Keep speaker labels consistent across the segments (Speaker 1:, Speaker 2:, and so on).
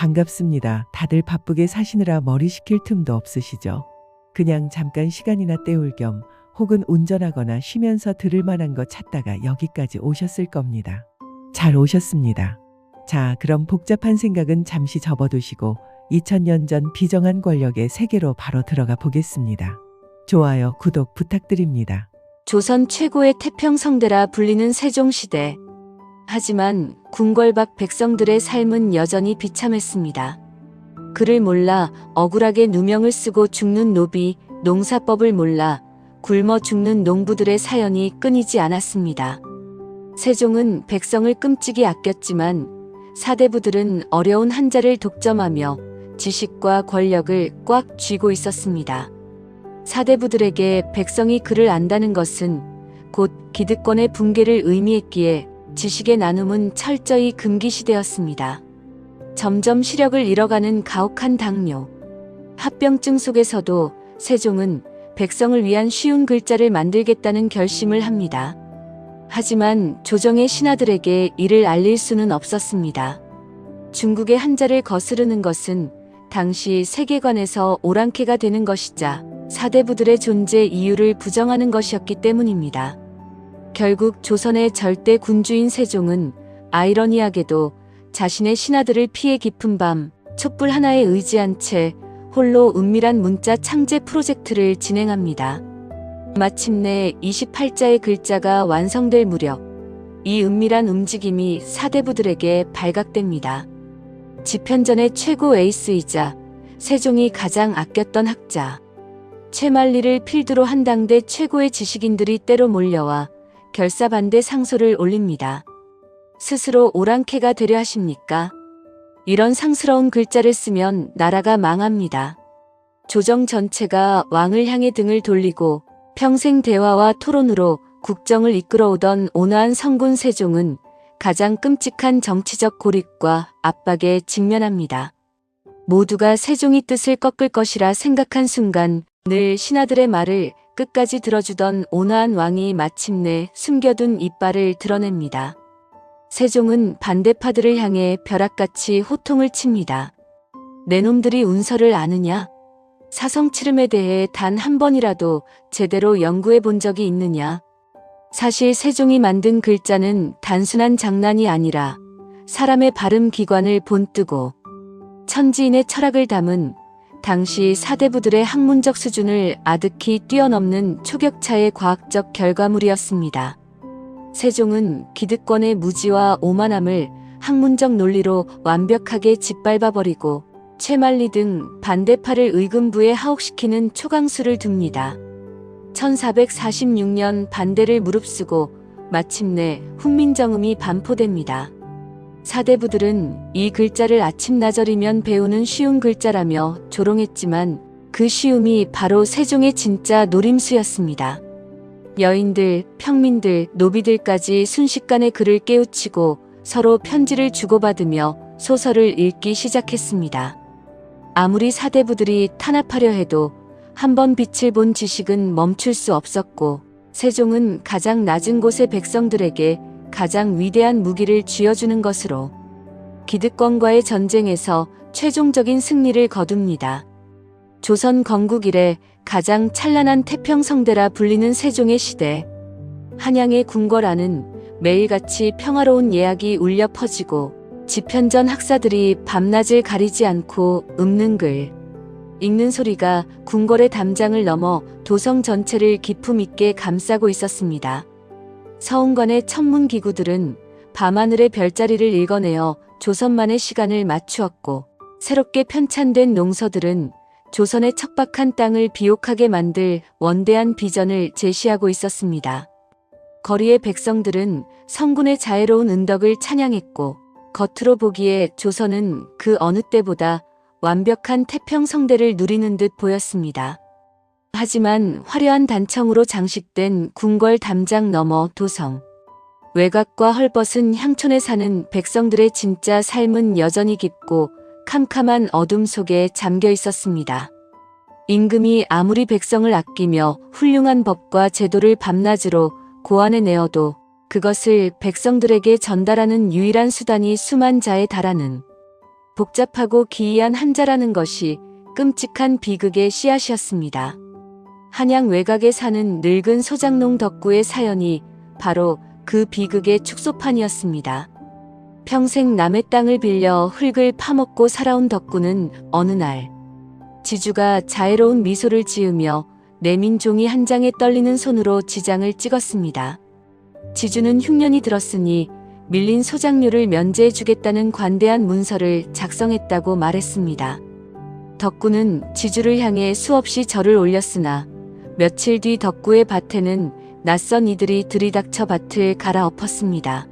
Speaker 1: 반갑습니다. 다들 바쁘게 사시느라 머리 식힐 틈도 없으시죠? 그냥 잠깐 시간이나 때울 겸 혹은 운전하거나 쉬면서 들을 만한 거 찾다가 여기까지 오셨을 겁니다. 잘 오셨습니다. 자, 그럼 복잡한 생각은 잠시 접어두시고 2000년 전 비정한 권력의 세계로 바로 들어가 보겠습니다. 좋아요, 구독 부탁드립니다.
Speaker 2: 조선 최고의 태평성대라 불리는 세종시대. 하지만 궁궐 밖 백성들의 삶은 여전히 비참했습니다. 글을 몰라 억울하게 누명을 쓰고 죽는 노비, 농사법을 몰라 굶어 죽는 농부들의 사연이 끊이지 않았습니다. 세종은 백성을 끔찍이 아꼈지만 사대부들은 어려운 한자를 독점하며 지식과 권력을 꽉 쥐고 있었습니다. 사대부들에게 백성이 글을 안다는 것은 곧 기득권의 붕괴를 의미했기에 지식의 나눔은 철저히 금기시되었습니다. 점점 시력을 잃어가는 가혹한 당뇨, 합병증 속에서도 세종은 백성을 위한 쉬운 글자를 만들겠다는 결심을 합니다. 하지만 조정의 신하들에게 이를 알릴 수는 없었습니다. 중국의 한자를 거스르는 것은 당시 세계관에서 오랑캐가 되는 것이자 사대부들의 존재 이유를 부정하는 것이었기 때문입니다. 결국 조선의 절대 군주인 세종은 아이러니하게도 자신의 신하들을 피해 깊은 밤 촛불 하나에 의지한 채 홀로 은밀한 문자 창제 프로젝트를 진행합니다. 마침내 28자의 글자가 완성될 무렵 이 은밀한 움직임이 사대부들에게 발각됩니다. 집현전의 최고 에이스이자 세종이 가장 아꼈던 학자 최만리를 필두로 한 당대 최고의 지식인들이 때로 몰려와 결사반대 상소를 올립니다. 스스로 오랑캐가 되려 하십니까? 이런 상스러운 글자를 쓰면 나라가 망합니다. 조정 전체가 왕을 향해 등을 돌리고 평생 대화와 토론으로 국정을 이끌어오던 온화한 성군 세종은 가장 끔찍한 정치적 고립과 압박에 직면합니다. 모두가 세종이 뜻을 꺾을 것이라 생각한 순간 늘 신하들의 말을 끝까지 들어주던 온화한 왕이 마침내 숨겨둔 이빨을 드러냅니다. 세종은 반대파들을 향해 벼락같이 호통을 칩니다. 내 놈들이 운서를 아느냐? 사성칠음에 대해 단 한 번이라도 제대로 연구해 본 적이 있느냐? 사실 세종이 만든 글자는 단순한 장난이 아니라 사람의 발음 기관을 본뜨고 천지인의 철학을 담은 당시 사대부들의 학문적 수준을 아득히 뛰어넘는 초격차의 과학적 결과물이었습니다. 세종은 기득권의 무지와 오만함을 학문적 논리로 완벽하게 짓밟아버리고 최만리 등 반대파를 의금부에 하옥시키는 초강수를 둡니다. 1446년 반대를 무릅쓰고 마침내 훈민정음이 반포됩니다. 사대부들은 이 글자를 아침나절이면 배우는 쉬운 글자라며 조롱했지만 그 쉬움이 바로 세종의 진짜 노림수였습니다. 여인들, 평민들, 노비들까지 순식간에 글을 깨우치고 서로 편지를 주고받으며 소설을 읽기 시작했습니다. 아무리 사대부들이 탄압하려 해도 한 번 빛을 본 지식은 멈출 수 없었고 세종은 가장 낮은 곳의 백성들에게 가장 위대한 무기를 쥐어주는 것으로 기득권과의 전쟁에서 최종적인 승리를 거둡니다. 조선 건국 이래 가장 찬란한 태평성대라 불리는 세종의 시대. 한양의 궁궐 안은 매일같이 평화로운 예약이 울려 퍼지고 집현전 학사들이 밤낮을 가리지 않고 읊는 글, 읽는 소리가 궁궐의 담장을 넘어 도성 전체를 기품 있게 감싸고 있었습니다. 서운관의 천문기구들은 밤하늘의 별자리를 읽어내어 조선만의 시간을 맞추었고 새롭게 편찬된 농서들은 조선의 척박한 땅을 비옥하게 만들 원대한 비전을 제시하고 있었습니다. 거리의 백성들은 성군의 자애로운 은덕을 찬양했고 겉으로 보기에 조선은 그 어느 때보다 완벽한 태평성대를 누리는 듯 보였습니다. 하지만 화려한 단청으로 장식된 궁궐 담장 너머 도성, 외곽과 헐벗은 향촌에 사는 백성들의 진짜 삶은 여전히 깊고 캄캄한 어둠 속에 잠겨 있었습니다. 임금이 아무리 백성을 아끼며 훌륭한 법과 제도를 밤낮으로 고안해 내어도 그것을 백성들에게 전달하는 유일한 수단이 수만 자에 달하는 복잡하고 기이한 한자라는 것이 끔찍한 비극의 씨앗이었습니다. 한양 외곽에 사는 늙은 소장농 덕구의 사연이 바로 그 비극의 축소판이었습니다. 평생 남의 땅을 빌려 흙을 파먹고 살아온 덕구는 어느 날 지주가 자애로운 미소를 지으며 내민 종이 한 장에 떨리는 손으로 지장을 찍었습니다. 지주는 흉년이 들었으니 밀린 소장료를 면제해주겠다는 관대한 문서를 작성했다고 말했습니다. 덕구는 지주를 향해 수없이 절을 올렸으나 며칠 뒤 덕구의 밭에는 낯선 이들이 들이닥쳐 밭을 갈아엎었습니다.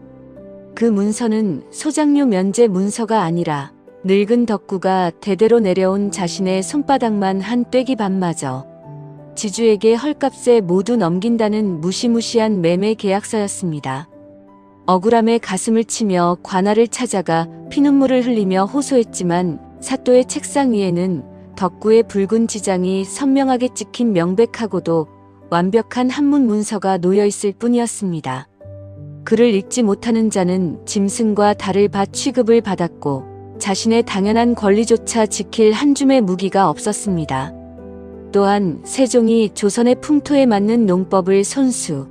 Speaker 2: 그 문서는 소장료 면제 문서가 아니라 늙은 덕구가 대대로 내려온 자신의 손바닥만 한 떼기 반마저 지주에게 헐값에 모두 넘긴다는 무시무시한 매매 계약서였습니다. 억울함에 가슴을 치며 관아를 찾아가 피눈물을 흘리며 호소했지만 사또의 책상 위에는 덕구의 붉은 지장이 선명하게 찍힌 명백하고도 완벽한 한문 문서가 놓여 있을 뿐이었습니다. 그를 읽지 못하는 자는 짐승과 다를 바 취급을 받았고 자신의 당연한 권리조차 지킬 한 줌의 무기가 없었습니다. 또한 세종이 조선의 풍토에 맞는 농법을 손수,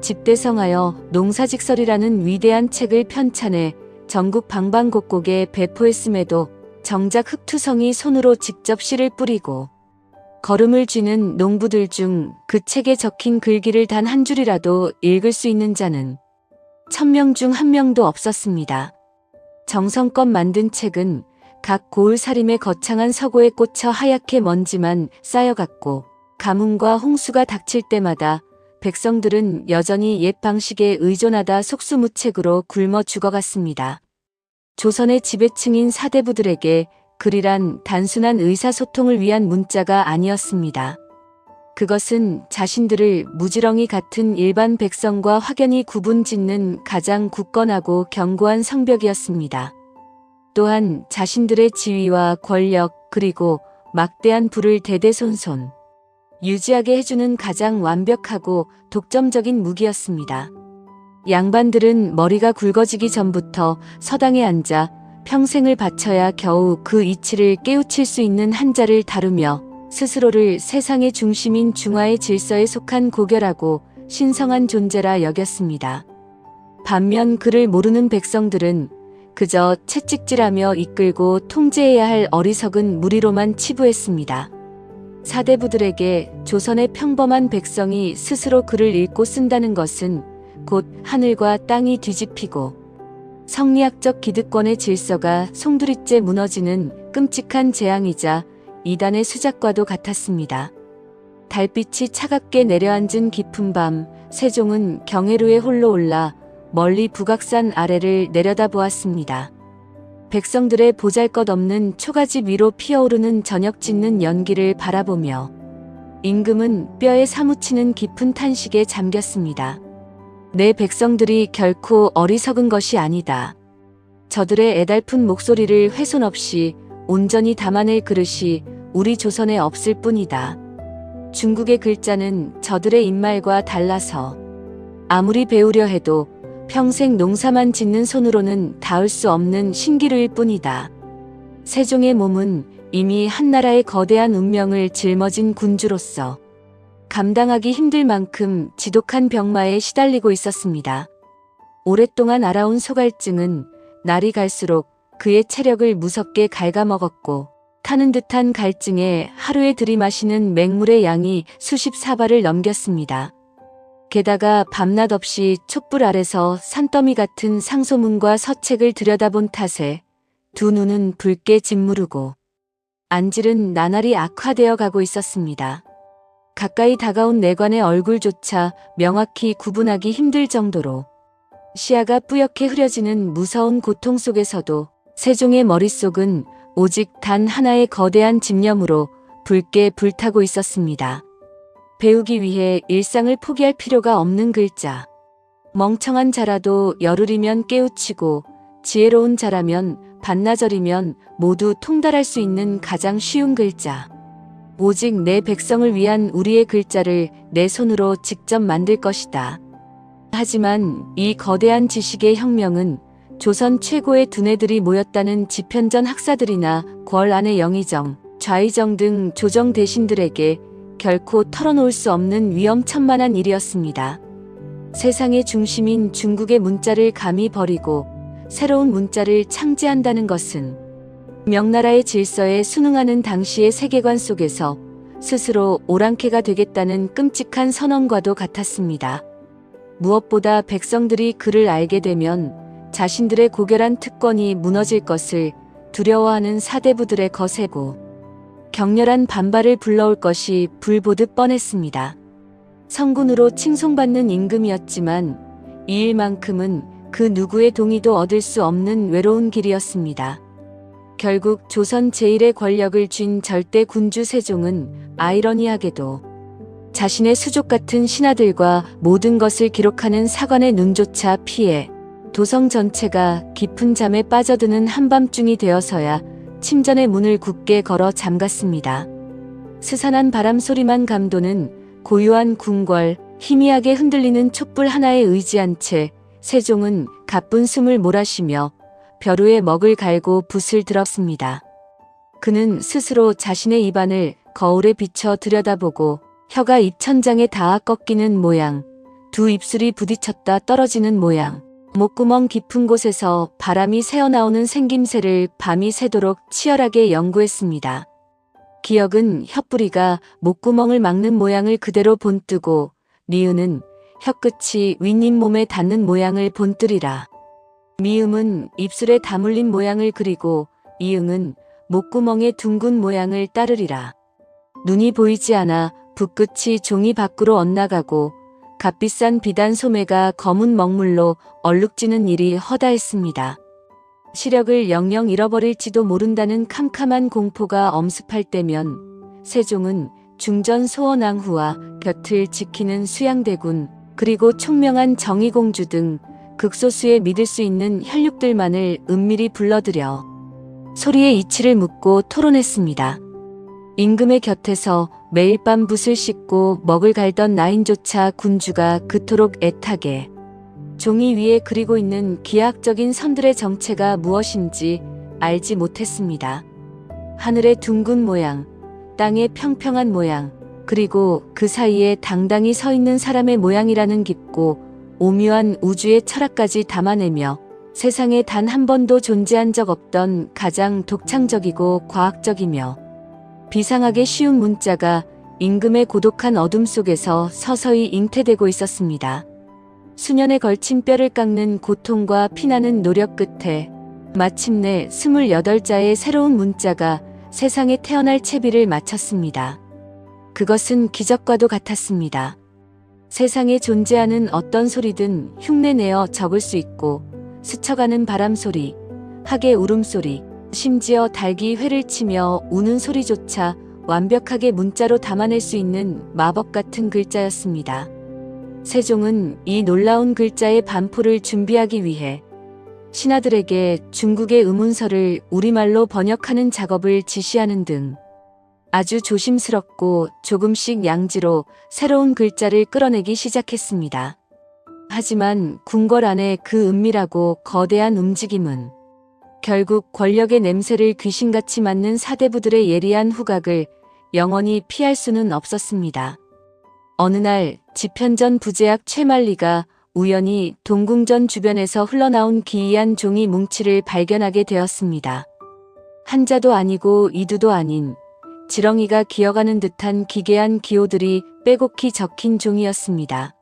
Speaker 2: 집대성하여 농사직설이라는 위대한 책을 편찬해 전국 방방곡곡에 배포했음에도 정작 흑투성이 손으로 직접 씨를 뿌리고 걸음을 쥐는 농부들 중 그 책에 적힌 글귀를 단 한 줄이라도 읽을 수 있는 자는 1000명 중 1명도 없었습니다. 정성껏 만든 책은 각 고을사림의 거창한 서고에 꽂혀 하얗게 먼지만 쌓여갔고 가뭄과 홍수가 닥칠 때마다 백성들은 여전히 옛 방식에 의존하다 속수무책으로 굶어 죽어갔습니다. 조선의 지배층인 사대부들에게 글이란 단순한 의사소통을 위한 문자가 아니었습니다. 그것은 자신들을 무지렁이 같은 일반 백성과 확연히 구분짓는 가장 굳건하고 견고한 성벽이었습니다. 또한 자신들의 지위와 권력 그리고 막대한 부를 대대손손 유지하게 해주는 가장 완벽하고 독점적인 무기였습니다. 양반들은 머리가 굵어지기 전부터 서당에 앉아 평생을 바쳐야 겨우 그 이치를 깨우칠 수 있는 한자를 다루며 스스로를 세상의 중심인 중화의 질서에 속한 고결하고 신성한 존재라 여겼습니다. 반면 그를 모르는 백성들은 그저 채찍질하며 이끌고 통제해야 할 어리석은 무리로만 치부했습니다. 사대부들에게 조선의 평범한 백성이 스스로 글을 읽고 쓴다는 것은 곧 하늘과 땅이 뒤집히고 성리학적 기득권의 질서가 송두리째 무너지는 끔찍한 재앙이자 이단의 수작과도 같았습니다. 달빛이 차갑게 내려앉은 깊은 밤, 세종은 경회루에 홀로 올라 멀리 북악산 아래를 내려다보았습니다. 백성들의 보잘것없는 초가집 위로 피어오르는 저녁 짓는 연기를 바라보며 임금은 뼈에 사무치는 깊은 탄식에 잠겼습니다. 내 백성들이 결코 어리석은 것이 아니다. 저들의 애달픈 목소리를 훼손 없이 온전히 담아낼 그릇이 우리 조선에 없을 뿐이다. 중국의 글자는 저들의 입말과 달라서 아무리 배우려 해도 평생 농사만 짓는 손으로는 닿을 수 없는 신기루일 뿐이다. 세종의 몸은 이미 한나라의 거대한 운명을 짊어진 군주로서 감당하기 힘들 만큼 지독한 병마에 시달리고 있었습니다. 오랫동안 알아온 소갈증은 날이 갈수록 그의 체력을 무섭게 갉아먹었고 타는 듯한 갈증에 하루에 들이마시는 맹물의 양이 수십 사발을 넘겼습니다. 게다가 밤낮 없이 촛불 아래서 산더미 같은 상소문과 서책을 들여다본 탓에 두 눈은 붉게 짓무르고 안질은 나날이 악화되어 가고 있었습니다. 가까이 다가온 내관의 얼굴조차 명확히 구분하기 힘들 정도로 시야가 뿌옇게 흐려지는 무서운 고통 속에서도 세종의 머릿속은 오직 단 하나의 거대한 집념으로 붉게 불타고 있었습니다. 배우기 위해 일상을 포기할 필요가 없는 글자. 멍청한 자라도 열흘이면 깨우치고 지혜로운 자라면 반나절이면 모두 통달할 수 있는 가장 쉬운 글자. 오직 내 백성을 위한 우리의 글자를 내 손으로 직접 만들 것이다. 하지만 이 거대한 지식의 혁명은 조선 최고의 두뇌들이 모였다는 지편전 학사들이나 궐 안의 영의정, 좌의정 등 조정 대신들에게 결코 털어놓을 수 없는 위험천만한 일이었습니다. 세상의 중심인 중국의 문자를 감히 버리고 새로운 문자를 창제한다는 것은 명나라의 질서에 순응하는 당시의 세계관 속에서 스스로 오랑캐가 되겠다는 끔찍한 선언과도 같았습니다. 무엇보다 백성들이 그를 알게 되면 자신들의 고결한 특권이 무너질 것을 두려워하는 사대부들의 거세고 격렬한 반발을 불러올 것이 불보듯 뻔했습니다. 성군으로 칭송받는 임금이었지만 이 일만큼은 그 누구의 동의도 얻을 수 없는 외로운 길이었습니다. 결국 조선 제1의 권력을 쥔 절대 군주 세종은 아이러니하게도 자신의 수족 같은 신하들과 모든 것을 기록하는 사관의 눈조차 피해 도성 전체가 깊은 잠에 빠져드는 한밤중이 되어서야 침전의 문을 굳게 걸어 잠갔습니다. 스산한 바람 소리만 감도는 고요한 궁궐, 희미하게 흔들리는 촛불 하나에 의지한 채 세종은 가쁜 숨을 몰아쉬며 벼루에 먹을 갈고 붓을 들었습니다. 그는 스스로 자신의 입안을 거울에 비춰 들여다보고 혀가 입천장에 닿아 꺾이는 모양, 두 입술이 부딪혔다 떨어지는 모양, 목구멍 깊은 곳에서 바람이 새어나오는 생김새를 밤이 새도록 치열하게 연구했습니다. 기억은 혀뿌리가 목구멍을 막는 모양을 그대로 본뜨고 니은은 혀끝이 윗잇몸에 닿는 모양을 본뜨리라. 미음은 입술에 다물린 모양을 그리고 이응은 목구멍의 둥근 모양을 따르리라. 눈이 보이지 않아 붓끝이 종이 밖으로 엇나가고 값비싼 비단 소매가 검은 먹물로 얼룩지는 일이 허다했습니다. 시력을 영영 잃어버릴지도 모른다는 캄캄한 공포가 엄습할 때면 세종은 중전 소원왕후와 곁을 지키는 수양대군 그리고 총명한 정의공주 등 극소수의 믿을 수 있는 혈육들만을 은밀히 불러들여 소리의 이치를 묻고 토론했습니다. 임금의 곁에서 매일 밤 붓을 씻고 먹을 갈던 나인조차 군주가 그토록 애타게 종이 위에 그리고 있는 기하학적인 선들의 정체가 무엇인지 알지 못했습니다. 하늘의 둥근 모양, 땅의 평평한 모양, 그리고 그 사이에 당당히 서 있는 사람의 모양이라는 깊고 오묘한 우주의 철학까지 담아내며 세상에 단 한 번도 존재한 적 없던 가장 독창적이고 과학적이며 비상하게 쉬운 문자가 임금의 고독한 어둠 속에서 서서히 잉태되고 있었습니다. 수년에 걸친 뼈를 깎는 고통과 피나는 노력 끝에 마침내 28자의 새로운 문자가 세상에 태어날 채비를 마쳤습니다. 그것은 기적과도 같았습니다. 세상에 존재하는 어떤 소리든 흉내내어 적을 수 있고 스쳐가는 바람소리, 학의 울음소리, 심지어 닭이 회를 치며 우는 소리조차 완벽하게 문자로 담아낼 수 있는 마법 같은 글자였습니다. 세종은 이 놀라운 글자의 반포를 준비하기 위해 신하들에게 중국의 의문서를 우리말로 번역하는 작업을 지시하는 등 아주 조심스럽고 조금씩 양지로 새로운 글자를 끌어내기 시작했습니다. 하지만 궁궐 안의 그 은밀하고 거대한 움직임은 결국 권력의 냄새를 귀신같이 맡는 사대부들의 예리한 후각을 영원히 피할 수는 없었습니다. 어느 날 지편전 부제학 최만리가 우연히 동궁전 주변에서 흘러나온 기이한 종이 뭉치를 발견하게 되었습니다. 한자도 아니고 이두도 아닌 지렁이가 기어가는 듯한 기괴한 기호들이 빼곡히 적힌 종이었습니다.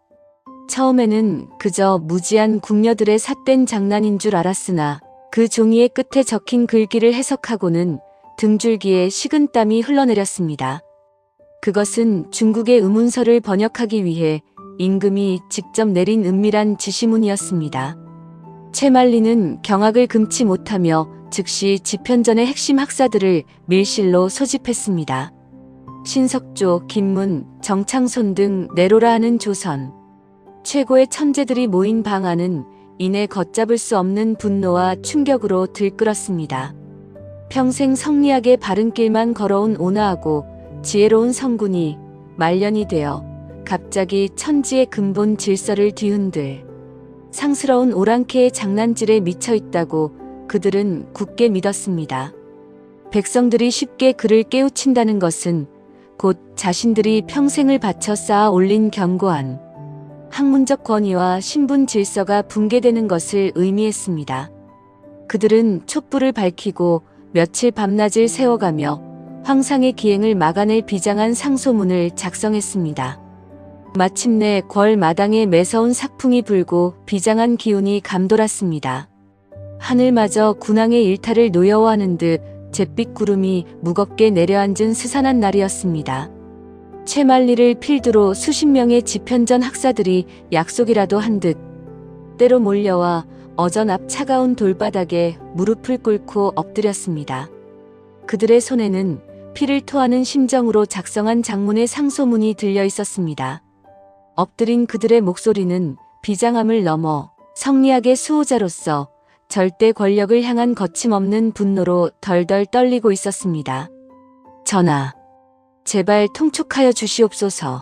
Speaker 2: 처음에는 그저 무지한 궁녀들의 삿된 장난인 줄 알았으나 그 종이의 끝에 적힌 글귀를 해석하고는 등줄기에 식은땀이 흘러내렸습니다. 그것은 중국의 의문서를 번역하기 위해 임금이 직접 내린 은밀한 지시문이었습니다. 최만리는 경악을 금치 못하며 즉시 지편전의 핵심 학사들을 밀실로 소집했습니다. 신석조, 김문, 정창손 등 내로라 하는 조선 최고의 천재들이 모인 방 안은 이내 걷잡을 수 없는 분노와 충격으로 들끓었습니다. 평생 성리하게 바른 길만 걸어온 온화하고 지혜로운 성군이 말년이 되어 갑자기 천지의 근본 질서를 뒤흔들 상스러운 오랑캐의 장난질에 미쳐 있다고 그들은 굳게 믿었습니다. 백성들이 쉽게 그를 깨우친다는 것은 곧 자신들이 평생을 바쳐 쌓아 올린 견고한 학문적 권위와 신분 질서가 붕괴되는 것을 의미했습니다. 그들은 촛불을 밝히고 며칠 밤낮을 세워가며 황상의 기행을 막아낼 비장한 상소문을 작성했습니다. 마침내 궐 마당에 매서운 삭풍이 불고 비장한 기운이 감돌았습니다. 하늘마저 군왕의 일탈을 노여워하는 듯 잿빛 구름이 무겁게 내려앉은 스산한 날이었습니다. 채말리를 필두로 수십 명의 집현전 학사들이 약속이라도 한 듯 때로 몰려와 어전 앞 차가운 돌바닥에 무릎을 꿇고 엎드렸습니다. 그들의 손에는 피를 토하는 심정으로 작성한 장문의 상소문이 들려 있었습니다. 엎드린 그들의 목소리는 비장함을 넘어 성리학의 수호자로서 절대 권력을 향한 거침없는 분노로 덜덜 떨리고 있었습니다. 전하, 제발 통촉하여 주시옵소서.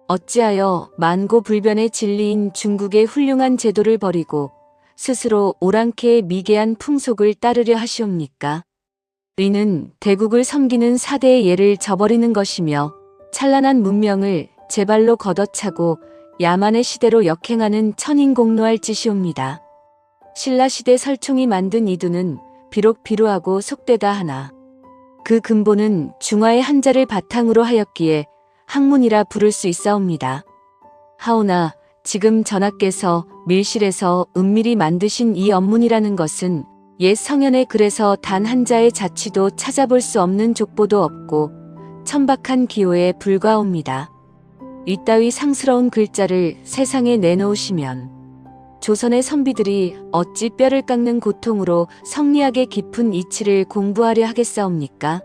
Speaker 2: 어찌하여 만고불변의 진리인 중국의 훌륭한 제도를 버리고 스스로 오랑캐의 미개한 풍속을 따르려 하시옵니까? 이는 대국을 섬기는 사대의 예를 저버리는 것이며 찬란한 문명을 제발로 걷어차고 야만의 시대로 역행하는 천인공노할 짓이옵니다. 신라시대 설총이 만든 이두는 비록 비루하고 속되다 하나 그 근본은 중화의 한자를 바탕으로 하였기에 학문이라 부를 수 있사옵니다. 하오나 지금 전하께서 밀실에서 은밀히 만드신 이 언문이라는 것은 옛 성현의 글에서 단 한자의 자취도 찾아볼 수 없는 족보도 없고 천박한 기호에 불과합니다. 이따위 상스러운 글자를 세상에 내놓으시면 조선의 선비들이 어찌 뼈를 깎는 고통으로 성리학의 깊은 이치를 공부하려 하겠사옵니까?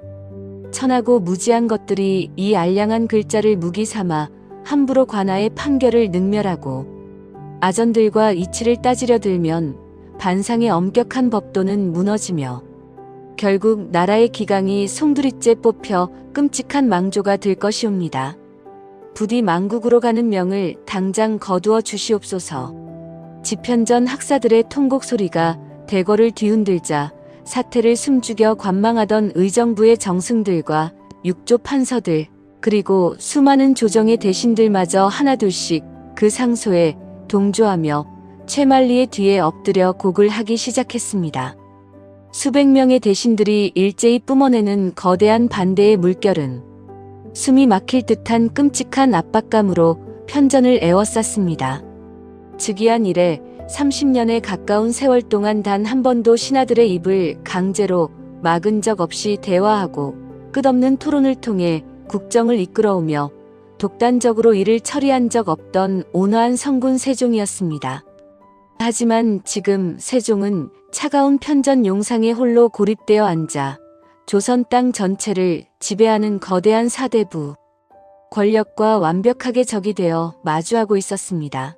Speaker 2: 천하고 무지한 것들이 이 알량한 글자를 무기 삼아 함부로 관아의 판결을 능멸하고 아전들과 이치를 따지려 들면 반상의 엄격한 법도는 무너지며 결국 나라의 기강이 송두리째 뽑혀 끔찍한 망조가 될 것이옵니다. 부디 망국으로 가는 명을 당장 거두어 주시옵소서. 집현전 학사들의 통곡 소리가 대궐을 뒤흔들자 사태를 숨죽여 관망하던 의정부의 정승들과 육조 판서들 그리고 수많은 조정의 대신들마저 하나둘씩 그 상소에 동조하며 채말리의 뒤에 엎드려 곡을 하기 시작했습니다. 수백 명의 대신들이 일제히 뿜어내는 거대한 반대의 물결은 숨이 막힐 듯한 끔찍한 압박감으로 편전을 에워쌌습니다. 즉위한 이래 30년에 가까운 세월 동안 단 한 번도 신하들의 입을 강제로 막은 적 없이 대화하고 끝없는 토론을 통해 국정을 이끌어오며 독단적으로 일을 처리한 적 없던 온화한 성군 세종이었습니다. 하지만 지금 세종은 차가운 편전 용상에 홀로 고립되어 앉아 조선 땅 전체를 지배하는 거대한 사대부, 권력과 완벽하게 적이 되어 마주하고 있었습니다.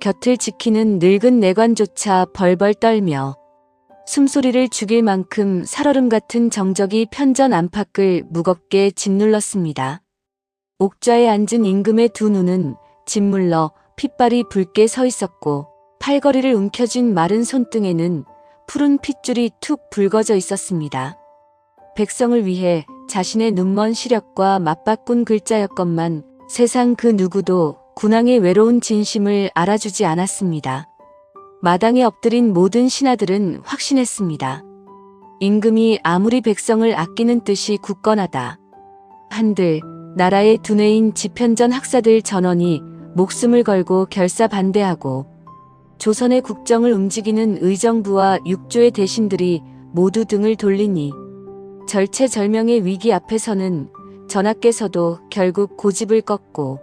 Speaker 2: 곁을 지키는 늙은 내관조차 벌벌 떨며 숨소리를 죽일 만큼 살얼음 같은 정적이 편전 안팎을 무겁게 짓눌렀습니다. 옥좌에 앉은 임금의 두 눈은 짓물러 핏발이 붉게 서 있었고 팔걸이를 움켜쥔 마른 손등에는 푸른 핏줄이 툭 붉어져 있었습니다. 백성을 위해 자신의 눈먼 시력과 맞바꾼 글자였건만 세상 그 누구도 군왕의 외로운 진심을 알아주지 않았습니다. 마당에 엎드린 모든 신하들은 확신했습니다. 임금이 아무리 백성을 아끼는 뜻이 굳건하다 한들 나라의 두뇌인 집현전 학사들 전원이 목숨을 걸고 결사 반대하고 조선의 국정을 움직이는 의정부와 육조의 대신들이 모두 등을 돌리니 절체절명의 위기 앞에서는 전하께서도 결국 고집을 꺾고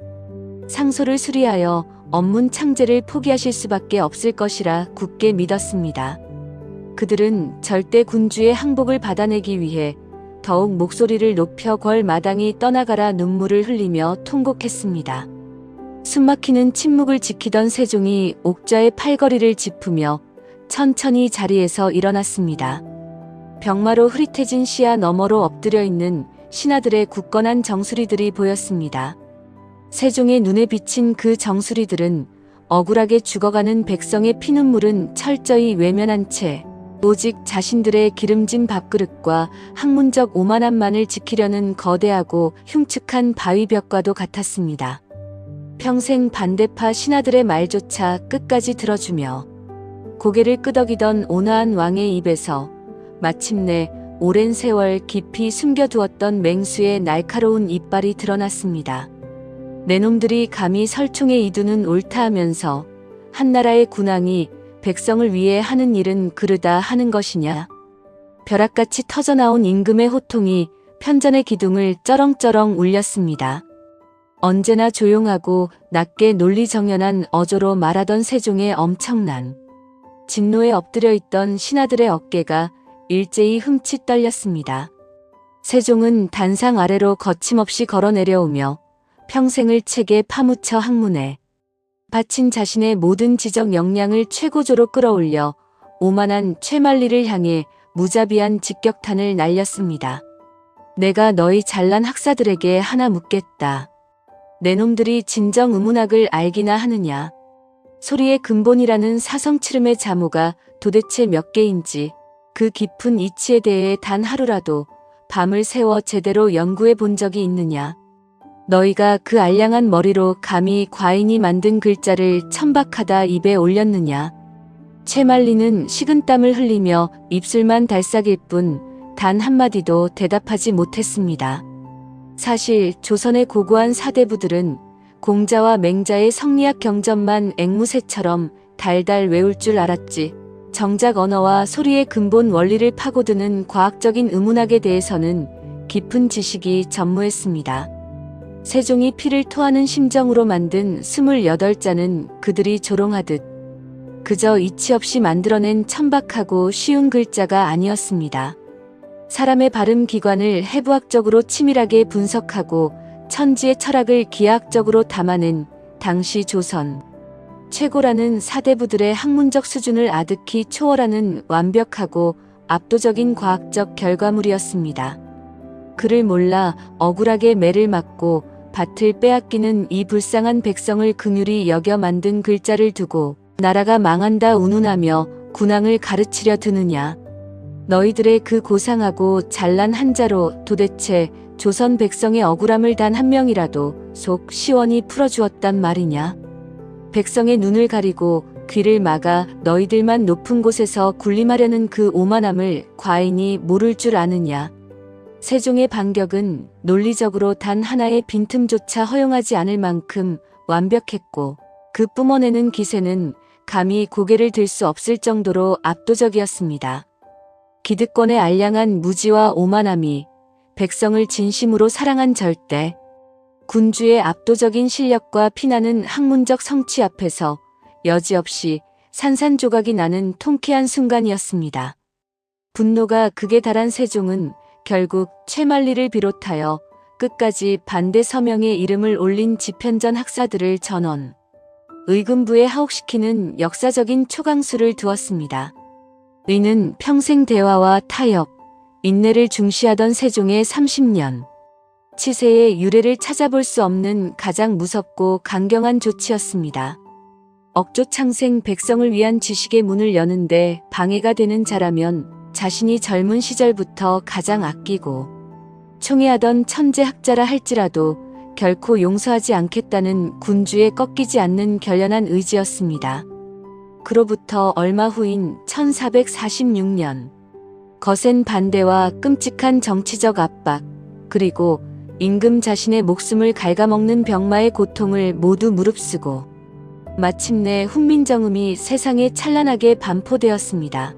Speaker 2: 상소를 수리하여 언문 창제를 포기하실 수밖에 없을 것이라 굳게 믿었습니다. 그들은 절대 군주의 항복을 받아내기 위해 더욱 목소리를 높여 궐 마당이 떠나가라 눈물을 흘리며 통곡했습니다. 숨막히는 침묵을 지키던 세종이 옥좌의 팔걸이를 짚으며 천천히 자리에서 일어났습니다. 병마로 흐릿해진 시야 너머로 엎드려 있는 신하들의 굳건한 정수리들이 보였습니다. 세종의 눈에 비친 그 정수리들은 억울하게 죽어가는 백성의 피눈물은 철저히 외면한 채 오직 자신들의 기름진 밥그릇과 학문적 오만함만을 지키려는 거대하고 흉측한 바위벽과도 같았습니다. 평생 반대파 신하들의 말조차 끝까지 들어주며 고개를 끄덕이던 온화한 왕의 입에서 마침내 오랜 세월 깊이 숨겨두었던 맹수의 날카로운 이빨이 드러났습니다. 내 놈들이 감히 설총에 이두는 옳다 하면서 한나라의 군왕이 백성을 위해 하는 일은 그르다 하는 것이냐. 벼락같이 터져나온 임금의 호통이 편전의 기둥을 쩌렁쩌렁 울렸습니다. 언제나 조용하고 낮게 논리정연한 어조로 말하던 세종의 엄청난 진노에 엎드려 있던 신하들의 어깨가 일제히 흠칫 떨렸습니다. 세종은 단상 아래로 거침없이 걸어 내려오며 평생을 책에 파묻혀 학문에 바친 자신의 모든 지적 역량을 최고조로 끌어올려 오만한 최만리를 향해 무자비한 직격탄을 날렸습니다. 내가 너희 잘난 학사들에게 하나 묻겠다. 내 놈들이 진정 의문학을 알기나 하느냐. 소리의 근본이라는 사성치름의 자모가 도대체 몇 개인지 그 깊은 이치에 대해 단 하루라도 밤을 새워 제대로 연구해 본 적이 있느냐. 너희가 그 알량한 머리로 감히 과인이 만든 글자를 천박하다 입에 올렸느냐. 최만리는 식은땀을 흘리며 입술만 달싹일 뿐 단 한마디도 대답하지 못했습니다. 사실 조선의 고고한 사대부들은 공자와 맹자의 성리학 경전만 앵무새처럼 달달 외울 줄 알았지 정작 언어와 소리의 근본 원리를 파고드는 과학적인 의문학에 대해서는 깊은 지식이 전무했습니다. 세종이 피를 토하는 심정으로 만든 28자는 그들이 조롱하듯 그저 이치 없이 만들어낸 천박하고 쉬운 글자가 아니었습니다. 사람의 발음 기관을 해부학적으로 치밀하게 분석하고 천지의 철학을 기하학적으로 담아낸 당시 조선 최고라는 사대부들의 학문적 수준을 아득히 초월하는 완벽하고 압도적인 과학적 결과물이었습니다. 그를 몰라 억울하게 매를 맞고 밭을 빼앗기는 이 불쌍한 백성을 긍휼히 여겨 만든 글자를 두고 나라가 망한다 운운하며 군왕을 가르치려 드느냐. 너희들의 그 고상하고 잘난 한자로 도대체 조선 백성의 억울함을 단 한 명이라도 속 시원히 풀어주었단 말이냐. 백성의 눈을 가리고 귀를 막아 너희들만 높은 곳에서 군림하려는 그 오만함을 과인이 모를 줄 아느냐. 세종의 반격은 논리적으로 단 하나의 빈틈조차 허용하지 않을 만큼 완벽했고 그 뿜어내는 기세는 감히 고개를 들 수 없을 정도로 압도적이었습니다. 기득권의 알량한 무지와 오만함이 백성을 진심으로 사랑한 절대 군주의 압도적인 실력과 피나는 학문적 성취 앞에서 여지없이 산산조각이 나는 통쾌한 순간이었습니다. 분노가 극에 달한 세종은 결국 최만리를 비롯하여 끝까지 반대 서명의 이름을 올린 집현전 학사들을 전원 의금부에 하옥시키는 역사적인 초강수를 두었습니다. 이는 평생 대화와 타협, 인내를 중시하던 세종의 30년 치세의 유래를 찾아볼 수 없는 가장 무섭고 강경한 조치였습니다. 억조창생 백성을 위한 지식의 문을 여는데 방해가 되는 자라면 자신이 젊은 시절부터 가장 아끼고 총애하던 천재학자라 할지라도 결코 용서하지 않겠다는 군주의 꺾이지 않는 결연한 의지였습니다. 그로부터 얼마 후인 1446년 거센 반대와 끔찍한 정치적 압박 그리고 임금 자신의 목숨을 갉아먹는 병마의 고통을 모두 무릅쓰고 마침내 훈민정음이 세상에 찬란하게 반포되었습니다.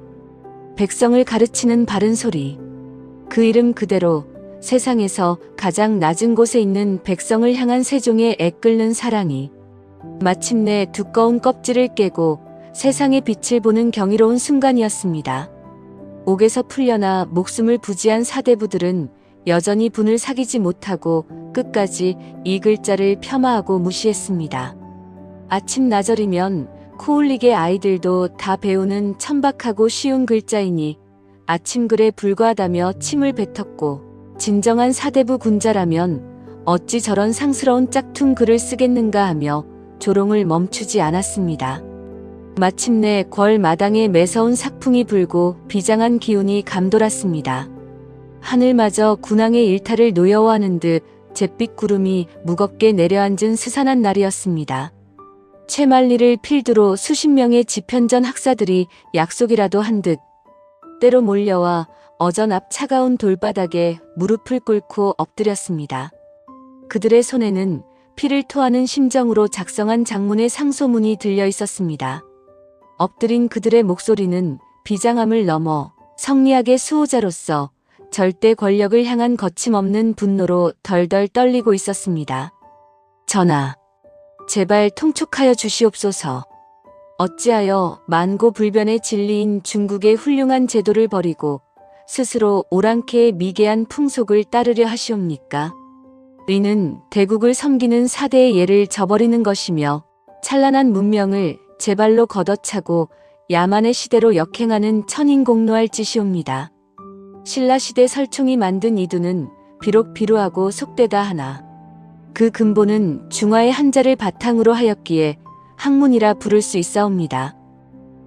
Speaker 2: 백성을 가르치는 바른 소리. 그 이름 그대로 세상에서 가장 낮은 곳에 있는 백성을 향한 세종의 애끓는 사랑이 마침내 두꺼운 껍질을 깨고 세상의 빛을 보는 경이로운 순간이었습니다. 옥에서 풀려나 목숨을 부지한 사대부들은 여전히 분을 사귀지 못하고 끝까지 이 글자를 폄하하고 무시했습니다. 아침 나절이면 코 흘리게 아이들도 다 배우는 천박하고 쉬운 글자이니 아침글에 불과하다며 침을 뱉었고 진정한 사대부 군자라면 어찌 저런 상스러운 짝퉁 글을 쓰겠는가 하며 조롱을 멈추지 않았습니다. 마침내 궐 마당에 매서운 삭풍이 불고 비장한 기운이 감돌았습니다. 하늘마저 군왕의 일탈을 노여워하는 듯 잿빛 구름이 무겁게 내려앉은 스산한 날이었습니다. 최만리를 필두로 수십 명의 집현전 학사들이 약속이라도 한 듯 때로 몰려와 어전 앞 차가운 돌바닥에 무릎을 꿇고 엎드렸습니다. 그들의 손에는 피를 토하는 심정으로 작성한 장문의 상소문이 들려 있었습니다. 엎드린 그들의 목소리는 비장함을 넘어 성리학의 수호자로서 절대 권력을 향한 거침없는 분노로 덜덜 떨리고 있었습니다. 전하, 제발 통촉하여 주시옵소서. 어찌하여 만고불변의 진리인 중국의 훌륭한 제도를 버리고 스스로 오랑캐의 미개한 풍속을 따르려 하시옵니까? 이는 대국을 섬기는 사대의 예를 저버리는 것이며 찬란한 문명을 제발로 걷어차고 야만의 시대로 역행하는 천인공노할 짓이옵니다. 신라시대 설총이 만든 이두는 비록 비루하고 속되다 하나 그 근본은 중화의 한자를 바탕으로 하였기에 학문이라 부를 수 있사옵니다.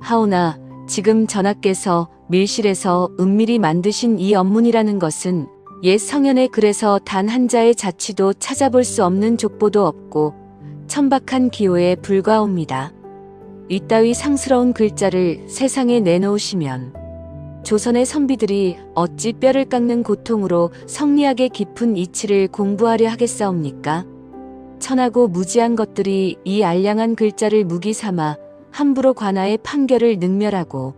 Speaker 2: 하오나 지금 전하께서 밀실에서 은밀히 만드신 이 언문이라는 것은 옛 성현의 글에서 단 한자의 자취도 찾아볼 수 없는 족보도 없고 천박한 기호에 불과합니다. 이따위 상스러운 글자를 세상에 내놓으시면 조선의 선비들이 어찌 뼈를 깎는 고통으로 성리학의 깊은 이치를 공부하려 하겠사옵니까? 천하고 무지한 것들이 이 알량한 글자를 무기 삼아 함부로 관아의 판결을 능멸하고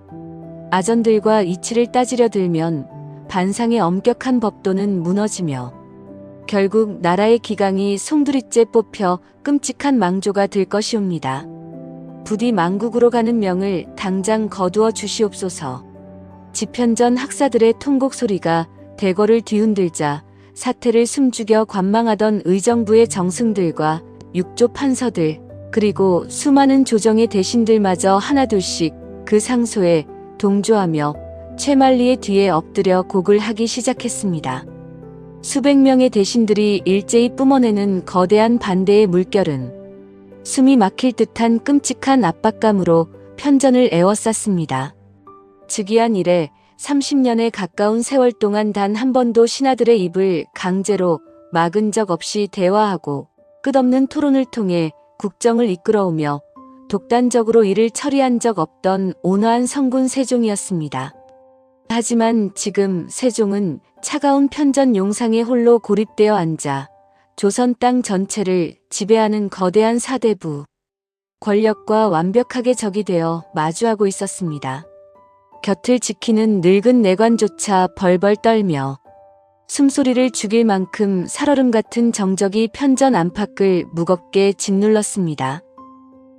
Speaker 2: 아전들과 이치를 따지려 들면 반상의 엄격한 법도는 무너지며 결국 나라의 기강이 송두리째 뽑혀 끔찍한 망조가 될 것이옵니다. 부디 망국으로 가는 명을 당장 거두어 주시옵소서. 집현전 학사들의 통곡 소리가 대궐을 뒤흔들자 사태를 숨죽여 관망하던 의정부의 정승들과 육조 판서들 그리고 수많은 조정의 대신들마저 하나둘씩 그 상소에 동조하며 최만리의 뒤에 엎드려 곡을 하기 시작했습니다. 수백 명의 대신들이 일제히 뿜어내는 거대한 반대의 물결은 숨이 막힐 듯한 끔찍한 압박감으로 편전을 에워쌌습니다. 즉위한 이래 30년에 가까운 세월 동안 단 한 번도 신하들의 입을 강제로 막은 적 없이 대화하고 끝없는 토론을 통해 국정을 이끌어오며 독단적으로 일을 처리한 적 없던 온화한 성군 세종이었습니다. 하지만 지금 세종은 차가운 편전 용상에 홀로 고립되어 앉아 조선 땅 전체를 지배하는 거대한 사대부, 권력과 완벽하게 적이 되어 마주하고 있었습니다. 곁을 지키는 늙은 내관조차 벌벌 떨며 숨소리를 죽일 만큼 살얼음 같은 정적이 편전 안팎을 무겁게 짓눌렀습니다.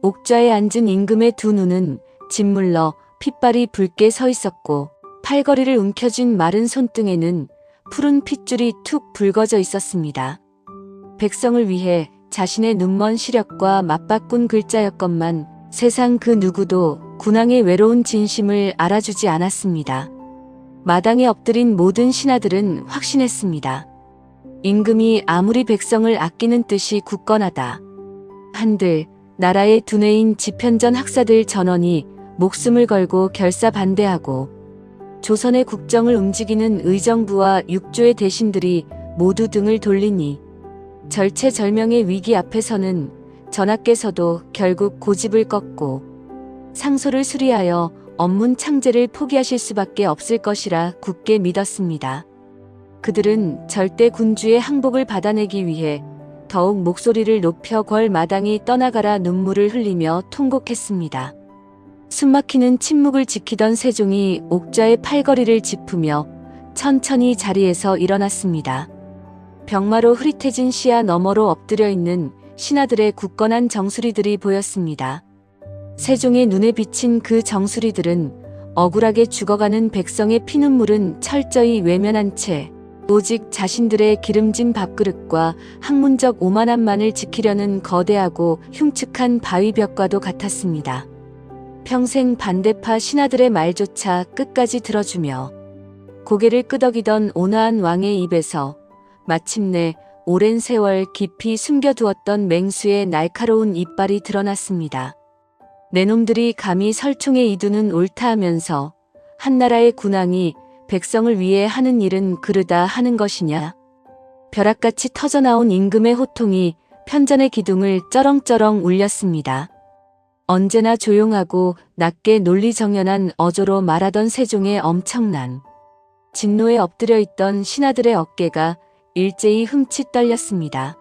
Speaker 2: 옥좌에 앉은 임금의 두 눈은 짓물러 핏발이 붉게 서 있었고 팔걸이를 움켜쥔 마른 손등에는 푸른 핏줄이 툭 붉어져 있었습니다. 백성을 위해 자신의 눈먼 시력과 맞바꾼 글자였건만 세상 그 누구도 군왕의 외로운 진심을 알아주지 않았습니다. 마당에 엎드린 모든 신하들은 확신했습니다. 임금이 아무리 백성을 아끼는 뜻이 굳건하다 한들 나라의 두뇌인 집현전 학사들 전원이 목숨을 걸고 결사 반대하고 조선의 국정을 움직이는 의정부와 육조의 대신들이 모두 등을 돌리니 절체절명의 위기 앞에서는 전하께서도 결국 고집을 꺾고 상소를 수리하여 언문 창제를 포기하실 수밖에 없을 것이라 굳게 믿었습니다. 그들은 절대 군주의 항복을 받아내기 위해 더욱 목소리를 높여 궐 마당이 떠나가라 눈물을 흘리며 통곡했습니다. 숨막히는 침묵을 지키던 세종이 옥좌의 팔걸이를 짚으며 천천히 자리에서 일어났습니다. 병마로 흐릿해진 시야 너머로 엎드려 있는 신하들의 굳건한 정수리들이 보였습니다. 세종의 눈에 비친 그 정수리들은 억울하게 죽어가는 백성의 피눈물은 철저히 외면한 채 오직 자신들의 기름진 밥그릇과 학문적 오만함만을 지키려는 거대하고 흉측한 바위벽과도 같았습니다. 평생 반대파 신하들의 말조차 끝까지 들어주며 고개를 끄덕이던 온화한 왕의 입에서 마침내 오랜 세월 깊이 숨겨두었던 맹수의 날카로운 이빨이 드러났습니다. 내놈들이 감히 설총에 이두는 옳다 하면서 한나라의 군왕이 백성을 위해 하는 일은 그르다 하는 것이냐. 벼락같이 터져나온 임금의 호통이 편전의 기둥을 쩌렁쩌렁 울렸습니다. 언제나 조용하고 낮게 논리정연한 어조로 말하던 세종의 엄청난 진노에 엎드려 있던 신하들의 어깨가 일제히 흠칫 떨렸습니다.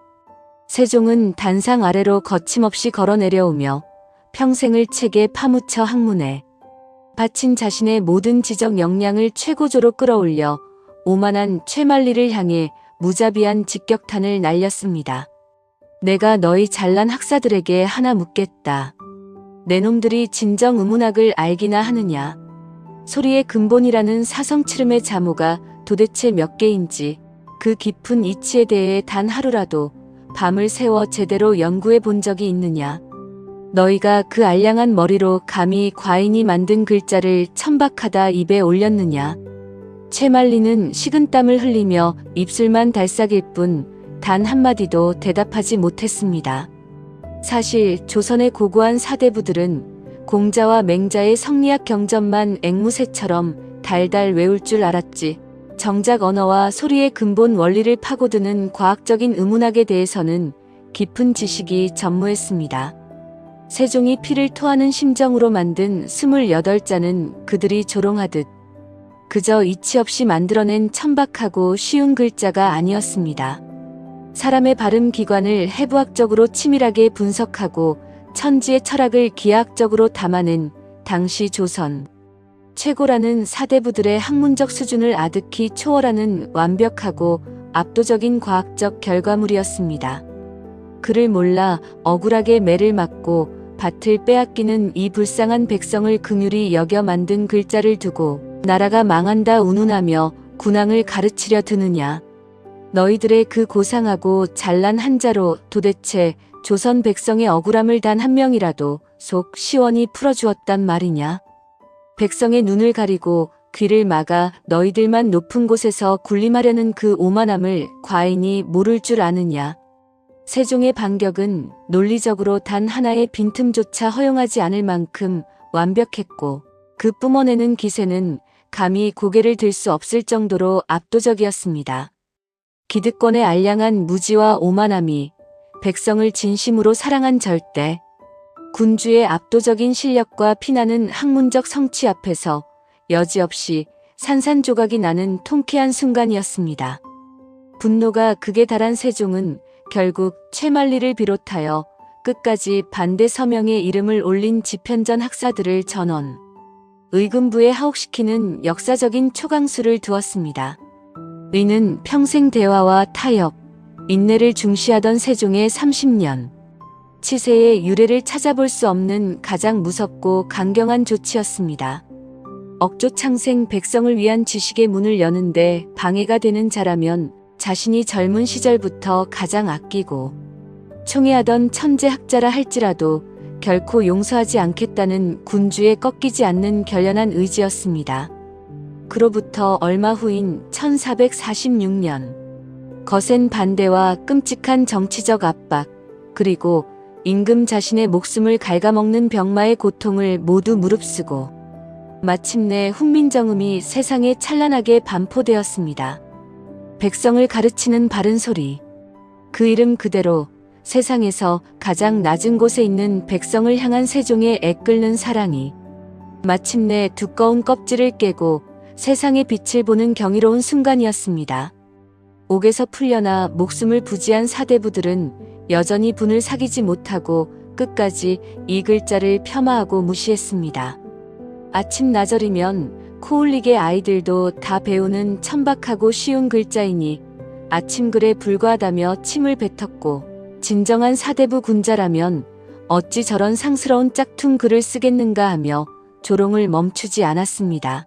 Speaker 2: 세종은 단상 아래로 거침없이 걸어 내려오며 평생을 책에 파묻혀 학문에 바친 자신의 모든 지적 역량을 최고조로 끌어올려 오만한 최만리를 향해 무자비한 직격탄을 날렸습니다. 내가 너희 잘난 학사들에게 하나 묻겠다. 내놈들이 진정 의문학을 알기나 하느냐? 소리의 근본이라는 사성치름의 자모가 도대체 몇 개인지 그 깊은 이치에 대해 단 하루라도 밤을 새워 제대로 연구해 본 적이 있느냐? 너희가 그 알량한 머리로 감히 과인이 만든 글자를 천박하다 입에 올렸느냐? 최만리는 식은땀을 흘리며 입술만 달싹일 뿐 단 한마디도 대답하지 못했습니다. 사실 조선의 고고한 사대부들은 공자와 맹자의 성리학 경전만 앵무새처럼 달달 외울 줄 알았지 정작 언어와 소리의 근본 원리를 파고드는 과학적인 의문학에 대해서는 깊은 지식이 전무했습니다. 세종이 피를 토하는 심정으로 만든 28자는 그들이 조롱하듯 그저 이치 없이 만들어낸 천박하고 쉬운 글자가 아니었습니다. 사람의 발음 기관을 해부학적으로 치밀하게 분석하고 천지의 철학을 기하학적으로 담아낸 당시 조선 최고라는 사대부들의 학문적 수준을 아득히 초월하는 완벽하고 압도적인 과학적 결과물이었습니다. 그를 몰라 억울하게 매를 맞고 밭을 빼앗기는 이 불쌍한 백성을 긍휼히 여겨 만든 글자를 두고 나라가 망한다 운운하며 군왕을 가르치려 드느냐. 너희들의 그 고상하고 잘난 한자로 도대체 조선 백성의 억울함을 단 한 명이라도 속 시원히 풀어주었단 말이냐. 백성의 눈을 가리고 귀를 막아 너희들만 높은 곳에서 군림하려는 그 오만함을 과인이 모를 줄 아느냐. 세종의 반격은 논리적으로 단 하나의 빈틈조차 허용하지 않을 만큼 완벽했고 그 뿜어내는 기세는 감히 고개를 들 수 없을 정도로 압도적이었습니다. 기득권의 알량한 무지와 오만함이 백성을 진심으로 사랑한 절대 군주의 압도적인 실력과 피나는 학문적 성취 앞에서 여지없이 산산조각이 나는 통쾌한 순간이었습니다. 분노가 극에 달한 세종은 결국 최만리를 비롯하여 끝까지 반대 서명의 이름을 올린 집현전 학사들을 전원 의금부에 하옥시키는 역사적인 초강수를 두었습니다. 이는 평생 대화와 타협, 인내를 중시하던 세종의 30년 치세의 유래를 찾아볼 수 없는 가장 무섭고 강경한 조치였습니다. 억조창생 백성을 위한 지식의 문을 여는데 방해가 되는 자라면 자신이 젊은 시절부터 가장 아끼고 총애하던 천재학자라 할지라도 결코 용서하지 않겠다는 군주의 꺾이지 않는 결연한 의지였습니다. 그로부터 얼마 후인 1446년 거센 반대와 끔찍한 정치적 압박 그리고 임금 자신의 목숨을 갉아먹는 병마의 고통을 모두 무릅쓰고 마침내 훈민정음이 세상에 찬란하게 반포되었습니다. 백성을 가르치는 바른 소리. 그 이름 그대로 세상에서 가장 낮은 곳에 있는 백성을 향한 세종의 애끓는 사랑이 마침내 두꺼운 껍질을 깨고 세상의 빛을 보는 경이로운 순간이었습니다. 옥에서 풀려나 목숨을 부지한 사대부들은 여전히 분을 사귀지 못하고 끝까지 이 글자를 폄하하고 무시했습니다. 아침 나절이면 코 흘리게 아이들도 다 배우는 천박하고 쉬운 글자이니 아침글에 불과하다며 침을 뱉었고 진정한 사대부 군자라면 어찌 저런 상스러운 짝퉁 글을 쓰겠는가 하며 조롱을 멈추지 않았습니다.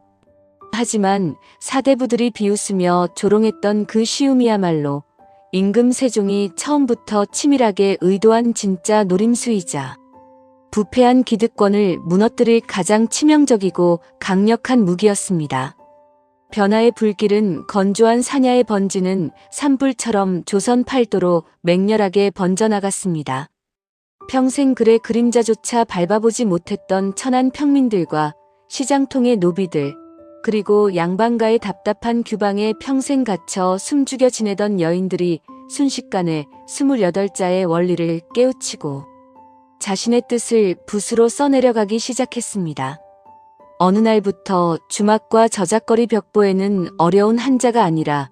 Speaker 2: 하지만 사대부들이 비웃으며 조롱했던 그 쉬움이야말로 임금 세종이 처음부터 치밀하게 의도한 진짜 노림수이자 부패한 기득권을 무너뜨릴 가장 치명적이고 강력한 무기였습니다. 변화의 불길은 건조한 산야에 번지는 산불처럼 조선 팔도로 맹렬하게 번져나갔습니다. 평생 글의 그림자조차 밟아보지 못했던 천안 평민들과 시장통의 노비들, 그리고 양반가의 답답한 규방에 평생 갇혀 숨죽여 지내던 여인들이 순식간에 28자의 원리를 깨우치고 자신의 뜻을 붓으로 써내려가기 시작했습니다. 어느 날부터 주막과 저작거리 벽보에는 어려운 한자가 아니라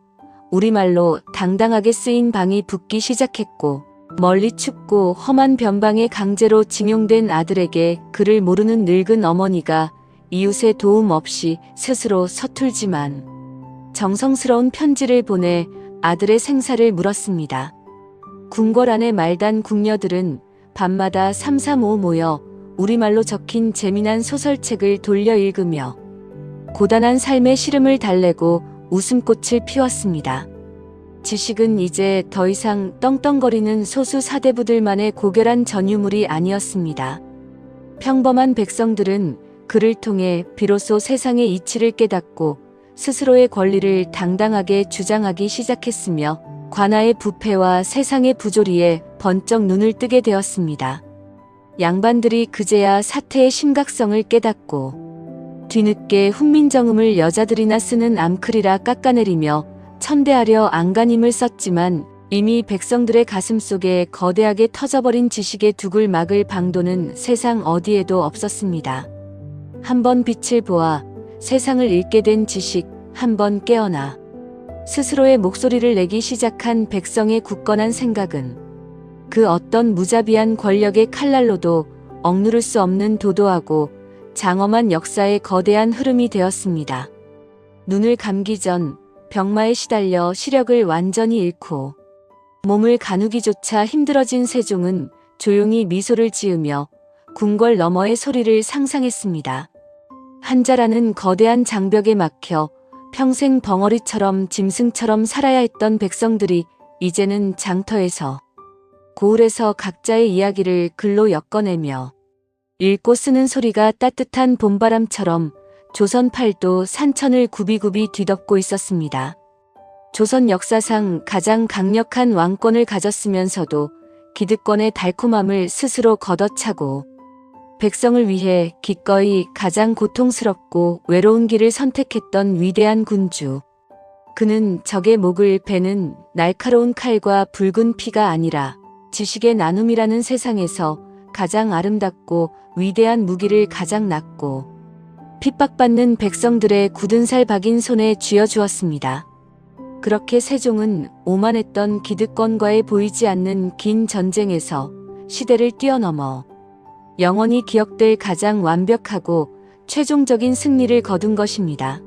Speaker 2: 우리말로 당당하게 쓰인 방이 붙기 시작했고, 멀리 춥고 험한 변방에 강제로 징용된 아들에게 글을 모르는 늙은 어머니가 이웃의 도움 없이 스스로 서툴지만 정성스러운 편지를 보내 아들의 생사를 물었습니다. 궁궐 안의 말단 궁녀들은 밤마다 삼삼오오 모여 우리말로 적힌 재미난 소설책을 돌려 읽으며 고단한 삶의 시름을 달래고 웃음꽃을 피웠습니다. 지식은 이제 더 이상 떵떵거리는 소수 사대부들만의 고결한 전유물이 아니었습니다. 평범한 백성들은 글을 통해 비로소 세상의 이치를 깨닫고 스스로의 권리를 당당하게 주장하기 시작했으며 관아의 부패와 세상의 부조리에 번쩍 눈을 뜨게 되었습니다. 양반들이 그제야 사태의 심각성을 깨닫고 뒤늦게 훈민정음을 여자들이나 쓰는 암클이라 깎아내리며 천대하려 안간힘을 썼지만 이미 백성들의 가슴 속에 거대하게 터져버린 지식의 두글 막을 방도는 세상 어디에도 없었습니다. 한번 빛을 보아 세상을 읽게 된 지식, 한번 깨어나 스스로의 목소리를 내기 시작한 백성의 굳건한 생각은 그 어떤 무자비한 권력의 칼날로도 억누를 수 없는 도도하고 장엄한 역사의 거대한 흐름이 되었습니다. 눈을 감기 전 병마에 시달려 시력을 완전히 잃고 몸을 가누기조차 힘들어진 세종은 조용히 미소를 지으며 궁궐 너머의 소리를 상상했습니다. 한자라는 거대한 장벽에 막혀 평생 벙어리처럼 짐승처럼 살아야 했던 백성들이 이제는 장터에서 고을에서 각자의 이야기를 글로 엮어내며 읽고 쓰는 소리가 따뜻한 봄바람처럼 조선 팔도 산천을 굽이굽이 뒤덮고 있었습니다. 조선 역사상 가장 강력한 왕권을 가졌으면서도 기득권의 달콤함을 스스로 걷어차고 백성을 위해 기꺼이 가장 고통스럽고 외로운 길을 선택했던 위대한 군주. 그는 적의 목을 베는 날카로운 칼과 붉은 피가 아니라 지식의 나눔이라는 세상에서 가장 아름답고 위대한 무기를 가장 낮고 핍박받는 백성들의 굳은 살 박인 손에 쥐어주었습니다. 그렇게 세종은 오만했던 기득권과의 보이지 않는 긴 전쟁에서 시대를 뛰어넘어 영원히 기억될 가장 완벽하고 최종적인 승리를 거둔 것입니다.